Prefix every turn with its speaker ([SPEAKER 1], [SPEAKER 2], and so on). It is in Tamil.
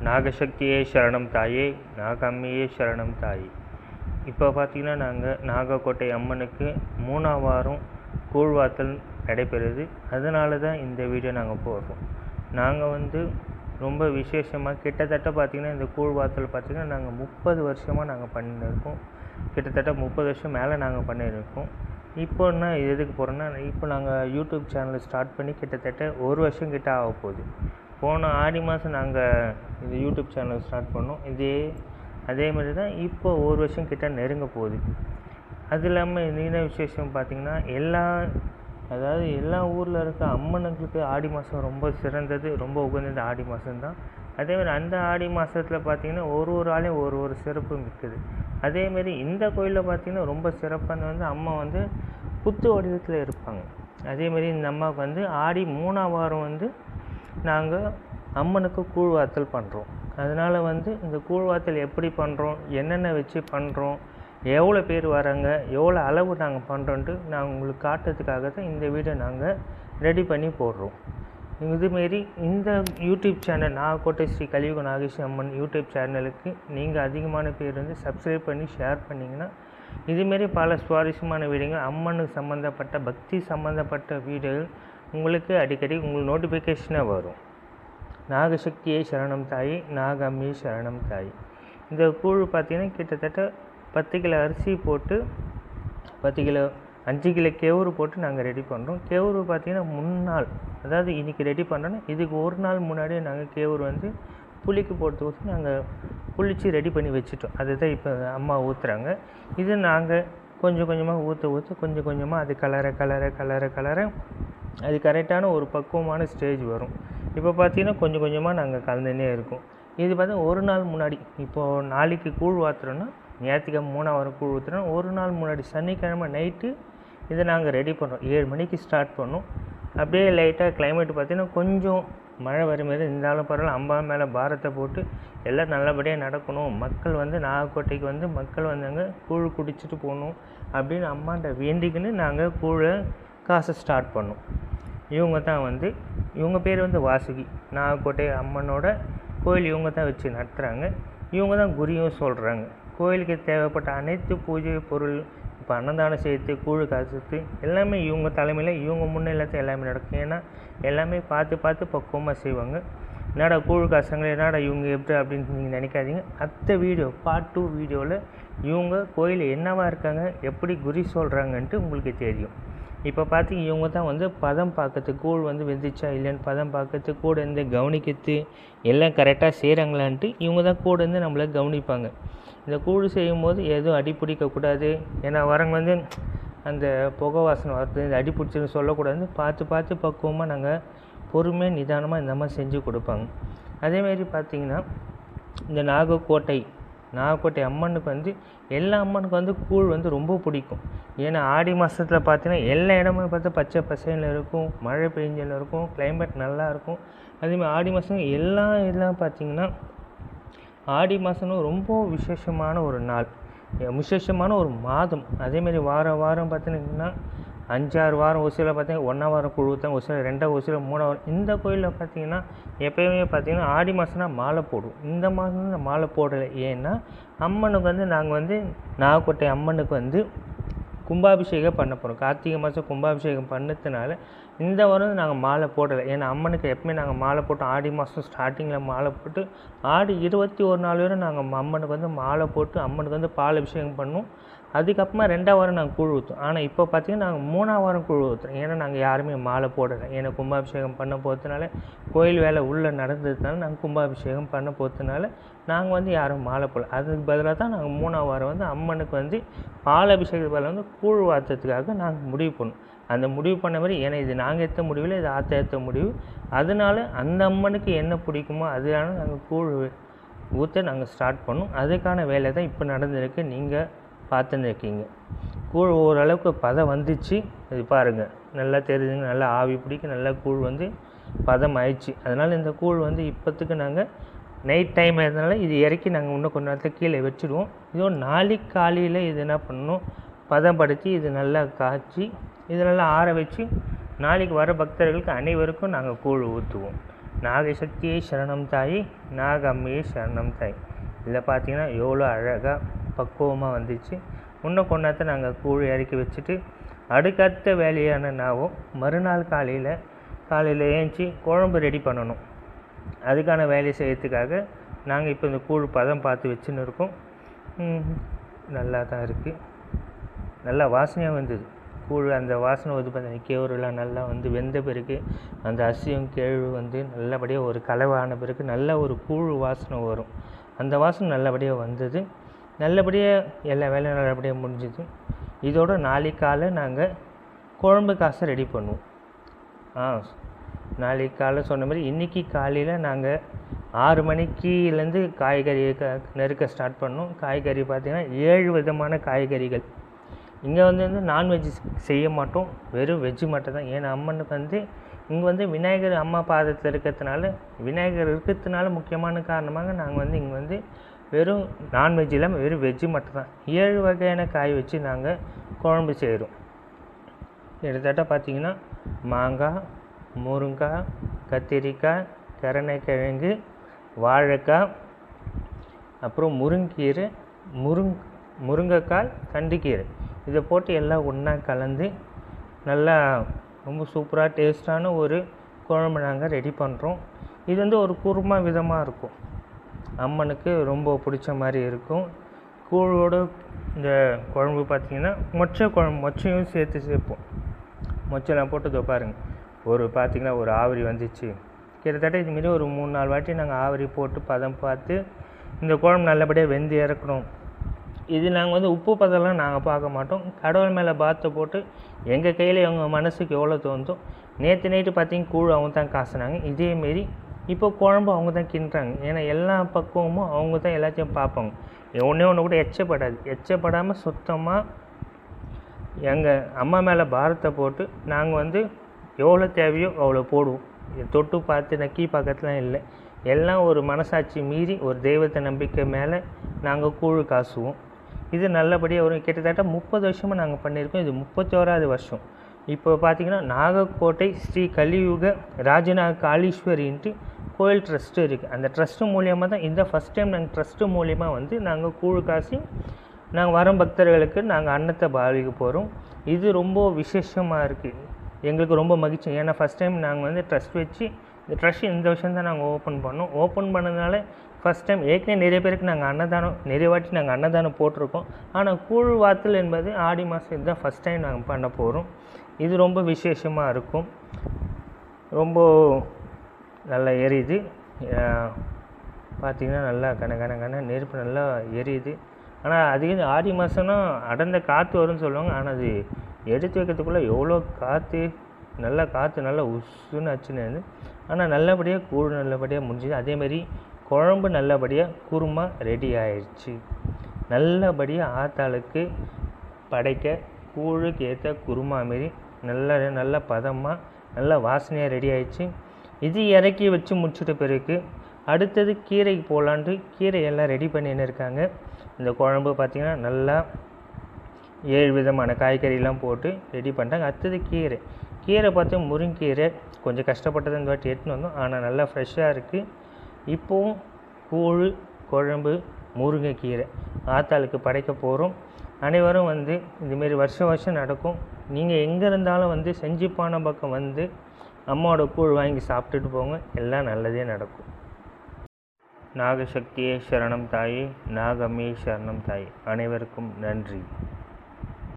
[SPEAKER 1] நாகசக்தியே சரணம் தாயே, நாகம்மையே சரணம் தாயே. இப்போ பார்த்திங்கன்னா நாங்கள் நாகக்கோட்டை அம்மனுக்கு 3ஆம் வாரம் கூழ்வாத்தல் நடைபெறுது. அதனால தான் இந்த வீடியோ நாங்கள் போடுறோம். நாங்கள் ரொம்ப விசேஷமாக கிட்டத்தட்ட பார்த்திங்கன்னா இந்த கூழ்வாத்தல் பார்த்திங்கன்னா நாங்கள் 30 வருஷமாக நாங்கள் பண்ணியிருக்கோம். கிட்டத்தட்ட 30 வருஷம் மேலே நாங்கள் பண்ணியிருக்கோம். இப்போன்னா எதுக்கு போகிறோன்னா, இப்போ நாங்கள் யூடியூப் சேனல் ஸ்டார்ட் பண்ணி கிட்டத்தட்ட 1 வருஷம் கிட்ட ஆக போகுது. போன ஆடி மாதம் நாங்கள் இந்த யூடியூப் சேனல் ஸ்டார்ட் பண்ணோம். அதே மாதிரி தான் இப்போ 1 வருஷம் கிட்ட நெருங்க போகுது. அது இல்லாமல் என்ன விசேஷம் பார்த்திங்கன்னா, எல்லா ஊரில் இருக்க அம்மனுங்களுக்கு ஆடி மாதம் ரொம்ப சிறந்தது, ரொம்ப உகந்தது ஆடி மாதம்தான். அதேமாதிரி அந்த ஆடி மாதத்தில் பார்த்திங்கன்னா ஒரு ஆளையும் ஒரு சிறப்பு மிக்குது. அதேமாரி இந்த கோயிலில் பார்த்திங்கன்னா ரொம்ப சிறப்பானது அம்மா புத்து வடிவத்தில் இருப்பாங்க. அதேமாரி இந்த அம்மாவுக்கு ஆடி 3ஆம் வாரம் நாங்கள் அம்மனுக்கு கூழ்வாத்தல் பண்ணுறோம். அதனால் இந்த கூழ்வாத்தல் எப்படி பண்ணுறோம், என்னென்ன வச்சு பண்ணுறோம், எவ்வளோ பேர் வராங்க, எவ்வளோ அளவு நாங்கள் பண்ணுறோன்ட்டு நான் உங்களுக்கு காட்டுறதுக்காக தான் இந்த வீடியோ நாங்கள் ரெடி பண்ணி போடுறோம். இதுமாரி இந்த யூடியூப் சேனல் நாகக்கோட்டை ஸ்ரீ கலியுக நாகேஸ்வரி அம்மன் யூடியூப் சேனலுக்கு நீங்கள் அதிகமான பேர் சப்ஸ்கிரைப் பண்ணி ஷேர் பண்ணிங்கன்னா இதுமாரி பல சுவாரஸ்யமான வீடியோங்கள், அம்மனுக்கு சம்மந்தப்பட்ட பக்தி சம்மந்தப்பட்ட வீடியோகள் உங்களுக்கு அடிக்கடி உங்களுக்கு நோட்டிஃபிகேஷனாக வரும். நாகசக்தியே சரணம் தாய், நாகம்மையே சரணம் தாய். இந்த கூழ் பார்த்திங்கன்னா கிட்டத்தட்ட 10 கிலோ அரிசி போட்டு 5 கிலோ கேவுரு போட்டு நாங்கள் ரெடி பண்ணுறோம். கேவுரு பார்த்திங்கன்னா முன்னாள், அதாவது இன்றைக்கி ரெடி பண்ணுறோன்னா இதுக்கு ஒரு நாள் முன்னாடியே நாங்கள் கேவுரு புளிக்கு போட்டு ஊற்றி நாங்கள் புளிச்சு ரெடி பண்ணி வச்சுட்டோம். அதுதான் இப்போ அம்மா ஊற்றுறாங்க. இது நாங்கள் கொஞ்சம் கொஞ்சமாக ஊற்ற கொஞ்சம் கொஞ்சமாக அது கலர அது கரெக்டான ஒரு பக்குவமான ஸ்டேஜ் வரும். இப்போ பார்த்திங்கன்னா கொஞ்சம் கொஞ்சமாக நாங்கள் கலந்துனே இருக்கோம். இது பார்த்தீங்கன்னா ஒரு நாள் முன்னாடி, இப்போது நாளைக்கு கூழ் வாத்துறோன்னா ஞாயிற்றுக்கிழமை 3ஆம் வாரம் கூழ் ஊற்றுறோன்னா ஒரு நாள் முன்னாடி சனிக்கிழமை நைட்டு இதை நாங்கள் ரெடி பண்ணுறோம். 7 மணிக்கு ஸ்டார்ட் பண்ணோம். அப்படியே லைட்டாக கிளைமேட் பார்த்திங்கன்னா கொஞ்சம் மழை வர மாதிரி இருந்தாலும் பரவாயில்ல, அம்பா மேலே பாரத்தை போட்டு எல்லாம் நல்லபடியாக நடக்கணும், மக்கள் நாகக்கோட்டைக்கு மக்கள் வந்தாங்க கூழ் குடிச்சிட்டு போகணும் அப்படின்னு அம்மாண்ட வேண்டிக்கின்னு நாங்கள் கூழை காசை ஸ்டார்ட் பண்ணோம். இவங்க தான் இவங்க பேர் வாசுகி. நாகக்கோட்டை அம்மனோட கோயில் இவங்க தான் வச்சு நடத்துகிறாங்க. இவங்க தான் குறியும் சொல்கிறாங்க. கோயிலுக்கு தேவைப்பட்ட அனைத்து பூஜை பொருள், இப்போ அன்னதானம் செய்து கூழ் காசுத்து எல்லாமே இவங்க தலைமையில் இவங்க முன்னிலையில் எல்லாமே நடக்கும். ஏன்னா எல்லாமே பார்த்து பக்குவமாக செய்வாங்க. என்னடா கூழ் காசுங்க, என்னடா இவங்க எப்படி அப்படின்னு நீங்கள் நினைக்காதீங்க. அடுத்த வீடியோ பார்ட் 2 வீடியோவில் இவங்க கோயில் என்னவாக இருக்காங்க, எப்படி குறி சொல்கிறாங்கன்ட்டு உங்களுக்கு தெரியும். இப்போ பார்த்திங்க இவங்க தான் பதம் பார்க்கறதுக்கு கூழ் வெந்துச்சா இல்லைன்னு பதம் பார்க்கறதுக்கு கூட கவனிக்கிறது எல்லாம் கரெக்டாக செய்கிறாங்களான்ட்டு இவங்க தான் கூட நம்மளை கவனிப்பாங்க. இந்த கூழ் செய்யும்போது எதுவும் அடி பிடிக்கக்கூடாது. ஏன்னா வரவங்க அந்த புகை வாசனை வருது, இந்த அடி பிடிச்சின்னு சொல்லக்கூடாது. பார்த்து பக்குவமாக நாங்கள் பொறுமையாக நிதானமாக இந்த மாதிரி செஞ்சு கொடுப்பாங்க. அதேமாரி பார்த்திங்கன்னா இந்த நாகக்கோட்டை அம்மனுக்கு எல்லா அம்மனுக்கு கூழ் ரொம்ப பிடிக்கும். ஏன்னா ஆடி மாதத்தில் பார்த்தீங்கன்னா எல்லா இடமும் பார்த்தா பச்சை பசையில் இருக்கும், மழை பெஞ்சில் இருக்கும், கிளைமேட் நல்லாயிருக்கும். அதேமாதிரி ஆடி மாதம் எல்லாம் பார்த்திங்கன்னா ஆடி மாதம் ரொம்ப விசேஷமான ஒரு நாள், விசேஷமான ஒரு மாதம். அதேமாரி வாரம் பார்த்திங்கன்னா 5-6 வாரம் ஒரு சில பார்த்திங்கன்னா 1ஆம் வாரம் கூழ் ஊற்றுவாங்க, ஒரு சில 2ஆம், ஒரு சில 3ஆம் வாரம். இந்த கோயிலில் பார்த்திங்கன்னா எப்போயுமே பார்த்திங்கன்னா ஆடி மாதம்னா மாலை போடுவோம். இந்த மாதம் மாலை போடலை. ஏன்னா அம்மனுக்கு நாங்கள் நாகக்கோட்டை அம்மனுக்கு கும்பாபிஷேகம் பண்ண போகிறோம். கார்த்திகை மாதம் கும்பாபிஷேகம் பண்ணதுனால இந்த வாரம் நாங்கள் மாலை போடலை. ஏன்னா அம்மனுக்கு எப்பவுமே நாங்கள் மாலை போட்டோம். ஆடி மாதம் ஸ்டார்டிங்கில் மாலை போட்டு ஆடி 21 நாள் வரை நாங்கள் அம்மனுக்கு மாலை போட்டு அம்மனுக்கு பால் அபிஷேகம் பண்ணோம். அதுக்கப்புறமா 2ஆம் வாரம் நாங்கள் கூழ் ஊற்றுவோம். ஆனால் இப்போ பார்த்திங்கன்னா நாங்கள் 3ஆம் வாரம் கூழ் ஊற்றுறோம். ஏன்னா நாங்கள் யாருமே மாலை போடலை. ஏன்னா கும்பாபிஷேகம் பண்ண போகிறதுனால கோயில் வேலை உள்ளே நடந்ததுனால நாங்கள் கும்பாபிஷேகம் பண்ண போகிறதுனால நாங்கள் யாரும் மாலை போடல. அதுக்கு பதிலாக தான் நாங்கள் 3ஆம் வாரம் அம்மனுக்கு பால் அபிஷேகத்துக்கு பதிலாக கூழ் வாத்துறதுக்காக நாங்கள் முடிவு பண்ணோம். அந்த முடிவு பண்ண மாதிரி, ஏன்னா இது நாங்கள் எடுத்த முடிவில் இது ஆற்ற எடுத்த முடிவு. அதனால அந்த அம்மனுக்கு என்ன பிடிக்குமோ அதனால நாங்கள் கூழ் ஊற்ற நாங்கள் ஸ்டார்ட் பண்ணோம். அதுக்கான வேலை தான் இப்போ நடந்திருக்கு. நீங்கள் பார்த்துன்னு இருக்கீங்க. கூழ் ஓரளவுக்கு பதம் வந்துச்சு. இது பாருங்கள், நல்லா தெரியுதுங்க, நல்லா ஆவி பிடிக்க நல்லா கூழ் பதம் ஆயிடுச்சு. அதனால் இந்த கூழ் இப்போத்துக்கு நாங்கள் நைட் டைம் ஆகிறதுனால இது இறக்கி நாங்கள் இன்னும் கொஞ்சம் நேரத்தில் கீழே வச்சுடுவோம். இதோ நாளைக்கு காலையில் இது என்ன பண்ணணும், பதப்படுத்தி இது நல்லா காய்ச்சி இது நல்லா ஆற வச்சு நாளைக்கு வர பக்தர்களுக்கு அனைவருக்கும் நாங்கள் கூழ் ஊற்றுவோம். நாகசக்தியே சரணம் தாயி, நாகம்மையே சரணம் தாய். இதில் பார்த்தீங்கன்னா எவ்வளோ அழகாக பக்குவமாக வந்துச்சு. இன்னும் கொண்டாத்த நாங்கள் கூழ் இறக்கி வச்சுட்டு அடுக்கடுத்த வேலையான நாவும் மறுநாள் காலையில் ஏஞ்சி குழம்பு ரெடி பண்ணணும். அதுக்கான வேலையை செய்யறதுக்காக நாங்கள் இப்போ இந்த கூழ் பதம் பார்த்து வச்சுன்னு இருக்கோம். நல்லா தான் இருக்குது, நல்லா வாசனையாக வந்தது கூழ். அந்த வாசனை வந்து பார்த்தீங்கன்னா கேவுருலாம் நல்லா வந்து வெந்த பிறகு அந்த அரிசியும் கேழ்வு வந்து நல்லபடியாக ஒரு கலவான பிறகு நல்ல ஒரு கூழ் வாசனை வரும். அந்த வாசனை நல்லபடியாக வந்தது. நல்லபடியாக எல்லா வேலையும் நல்லபடியாக முடிஞ்சுது. இதோட நாளைக்கு காலை நாங்கள் குழம்பு காசை ரெடி பண்ணுவோம். நாளைக்கு காலை சொன்ன மாதிரி இன்றைக்கி காலையில் நாங்கள் 6 மணிக்குலேருந்து காய்கறியை நறுக்க ஸ்டார்ட் பண்ணோம். காய்கறி பார்த்திங்கன்னா 7 விதமான காய்கறிகள். இங்கே வந்து நான்வெஜ் செய்ய மாட்டோம், வெறும் வெஜ்ஜு மட்டும் தான். ஏன்னா அம்மனுக்கு வந்து இங்கே வந்து விநாயகர் அம்மா பாதத்தில் இருக்கிறதுனால, விநாயகர் இருக்கிறதுனால முக்கியமான காரணமாக நாங்கள் வந்து இங்கே வந்து வெறும் நான்வெஜ் இல்லாமல் வெறும் வெஜ்ஜு மட்டும் தான். 7 வகையான காய் வச்சு நாங்கள் குழம்பு செய்கிறோம். கிட்டத்தட்ட பார்த்திங்கன்னா மாங்காய், முருங்காய், கத்திரிக்காய், கருணைக்கிழங்கு, வாழைக்காய், அப்புறம் முருங்கீரை, முருங்கைக்காய், தண்டுக்கீரை, இதை போட்டு எல்லாம் ஒன்றா கலந்து நல்லா ரொம்ப சூப்பராக டேஸ்ட்டான ஒரு குழம்பு நாங்கள் ரெடி பண்ணுறோம். இது வந்து ஒரு குருமா விதமாக இருக்கும், அம்மனுக்கு ரொம்ப பிடிச்ச மாதிரி இருக்கும். கூழோடு இந்த குழம்பு பார்த்திங்கன்னா மொச்சையும் சேர்ப்போம். மொச்செல்லாம் போட்டு இதோ பாருங்கள், பார்த்திங்கன்னா ஒரு ஆவரி வந்துச்சு. கிட்டத்தட்ட இதுமாரி ஒரு 3-4 வாட்டி நாங்கள் ஆவரி போட்டு பதம் பார்த்து இந்த குழம்பு நல்லபடியாக வெந்து இறக்கணும். இது நாங்கள் வந்து உப்பு பதம்லாம் நாங்கள் பார்க்க மாட்டோம். கடவுள் மேலே பாத்தை போட்டு எங்கள் கையில் எங்கள் மனசுக்கு எவ்வளோ தோணுதோ. நேற்று நைட்டு பார்த்திங்க கூழ் அவங்க தான் காசுனாங்க. இதேமாரி இப்போ குழம்பு அவங்க தான் கிண்டுறாங்க. ஏன்னா எல்லா பக்குவமும் அவங்க தான் எல்லாத்தையும் பார்ப்பாங்க. ஒன்று கூட எச்சப்படாமல் சுத்தமாக எங்கள் அம்மா மேலே பாரத்தை போட்டு நாங்கள் வந்து எவ்வளோ தேவையோ அவ்வளோ போடுவோம். தொட்டு பார்த்து நக்கி பக்கத்துலாம் இல்லை. எல்லாம் ஒரு மனசாட்சி மீறி ஒரு தெய்வத்தை நம்பிக்கை மேலே நாங்கள் கூழ் காசுவோம். இது நல்லபடியாக ஒரு கிட்டத்தட்ட 30 வருஷமாக நாங்கள் பண்ணியிருக்கோம். இது 31வது வருஷம். இப்போ பார்த்திங்கன்னா நாகக்கோட்டை ஸ்ரீ கலியுக ராஜநாக காளீஸ்வரின்ட்டு கோயில் ட்ரஸ்ட்டு இருக்குது. அந்த ட்ரஸ்ட்டு மூலியமாக தான் இந்த ஃபஸ்ட் டைம் நாங்கள் ட்ரஸ்ட்டு மூலிமா வந்து நாங்கள் கூழ் காசி நாங்கள் வரும் பக்தர்களுக்கு நாங்கள் அன்னத்தை பாவிக்க போகிறோம். இது ரொம்ப விசேஷமாக இருக்குது, எங்களுக்கு ரொம்ப மகிழ்ச்சி. ஏன்னா ஃபஸ்ட் டைம் நாங்கள் வந்து ட்ரஸ்ட் வச்சு இந்த ட்ரஸ்ட் இந்த வருஷம் தான் நாங்கள் ஓப்பன் பண்ணோம். ஓப்பன் பண்ணதுனால ஃபஸ்ட் டைம் ஏற்கனவே நிறைய பேருக்கு நாங்கள் நிறைய வாட்டி நாங்கள் அன்னதானம் போட்டிருக்கோம். ஆனால் கூழ் வாத்தல் என்பது ஆடி மாதம் இதுதான் ஃபஸ்ட் டைம் நாங்கள் பண்ண போகிறோம். இது ரொம்ப விசேஷமாக இருக்கும். ரொம்ப நல்லா எரியுது பார்த்திங்கன்னா, நல்லா கன நெருப்பு நல்லா எரியுது. ஆனால் அதிகம் ஆடி மாதம்னா அடர்ந்த காற்று வரும்னு சொல்லுவாங்க. ஆனால் அது எடுத்து வைக்கிறதுக்குள்ளே எவ்வளோ காற்று நல்லா உசுன்னு ஆச்சுன்னு. ஆனால் நல்லபடியாக கூழ் நல்லபடியாக முடிஞ்சுது. அதேமாரி குழம்பு நல்லபடியாக குருமா ரெடி ஆயிடுச்சு. நல்லபடியாக ஆத்தாளுக்கு படைக்க கூழுக்கு ஏற்ற குருமா மாரி நல்ல பதமாக நல்ல வாசனையாக ரெடி ஆயிடுச்சு. இது இறக்கி வச்சு முடிச்சுட்ட பிறகு அடுத்தது கீரைக்கு போகலான்ட்டு கீரை எல்லாம் ரெடி பண்ணின்னு இருக்காங்க. இந்த குழம்பு பார்த்திங்கன்னா நல்லா 7 விதமான காய்கறிலாம் போட்டு ரெடி பண்ணிட்டாங்க. அடுத்தது கீரை பார்த்து முருங்கீரை கொஞ்சம் கஷ்டப்பட்டது இந்த வாட்டி எடுத்துன்னு வந்தோம். ஆனால் நல்லா ஃப்ரெஷ்ஷாக இருக்குது. இப்போவும் கூழ் குழம்பு முருங்கைக்கீரை ஆத்தாளுக்கு படைக்க போகிறோம். அனைவரும் வந்து இதுமாரி வருஷம் நடக்கும். நீங்கள் எங்கே இருந்தாலும் வந்து செஞ்சிப்பான பக்கம் வந்து அம்மாவோட கூழ் வாங்கி சாப்பிட்டுட்டு போங்க, எல்லாம் நல்லதே நடக்கும். நாகசக்தியே சரணம் தாயே, நாகம்மையே சரணம் தாயே. அனைவருக்கும் நன்றி.